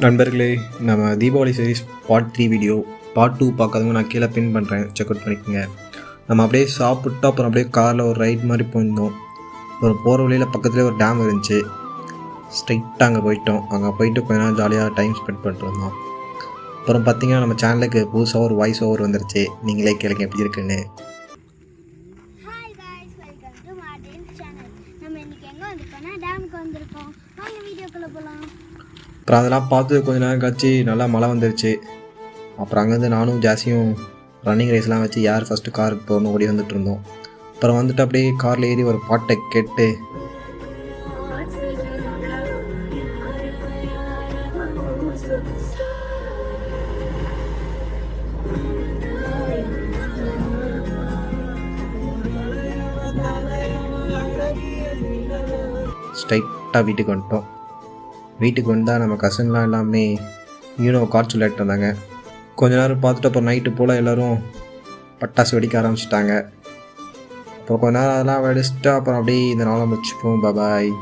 நண்பர்களே, நம்ம Deepavali series part 3 video part 2 பார்க்காதவங்க நான் கீழே பின் பண்ணுறேன், செக் அவுட் பண்ணிக்கோங்க. நம்ம அப்படியே சாப்பிட்டு அப்புறம் அப்படியே காரில் ஒரு ரைட் மாதிரி போயிருந்தோம். அப்புறம் போகிற வழியில் பக்கத்துலேயே ஒரு டேம் இருந்துச்சு. ஸ்ட்ரைட்டாக அங்கே போயிட்டோம். அங்கே போயிட்டு கொஞ்ச நேரம் ஜாலியாக டைம் ஸ்பெண்ட் பண்ணிட்டு இருந்தோம். அப்புறம் பார்த்தீங்கன்னா நம்ம சேனலுக்கு புதுசாக ஒரு வாய்ஸ் ஓவர் வந்துருச்சு. நீங்களே கேளுங்க எப்படி இருக்குன்னு. அப்புறம் அதெல்லாம் பார்த்து கொஞ்ச நேரம் கழிச்சு நல்லா மழை வந்துருச்சு. அப்புறம் அங்கேருந்து நானும் ஜாஸியும் ரன்னிங் ரேஸ்லாம் வச்சு யார் ஃபஸ்ட்டு காருக்கு போகணும் ஓடி வந்துட்டு இருந்தோம். அப்புறம் வந்துட்டு அப்படியே காரில் ஏறி ஒரு பாட்டை கேட்டு ஸ்ட்ரைட்டாக வீட்டுக்கு வந்துட்டோம். வீட்டுக்கு வந்தால் நம்ம கசன்லாம் எல்லாமே கார்ட்ஸ் விளையாட்டு வந்தாங்க. கொஞ்ச நேரம் பார்த்துட்டு அப்புறம் நைட்டு போல் எல்லோரும் பட்டாசு வெடிக்க ஆரம்பிச்சிட்டாங்க. அப்புறம் கொஞ்ச நேரம் அதெல்லாம் வெடிச்சிட்டு அப்புறம் அப்படியே இந்த நாளை முடிச்சுப்போம். பாய்.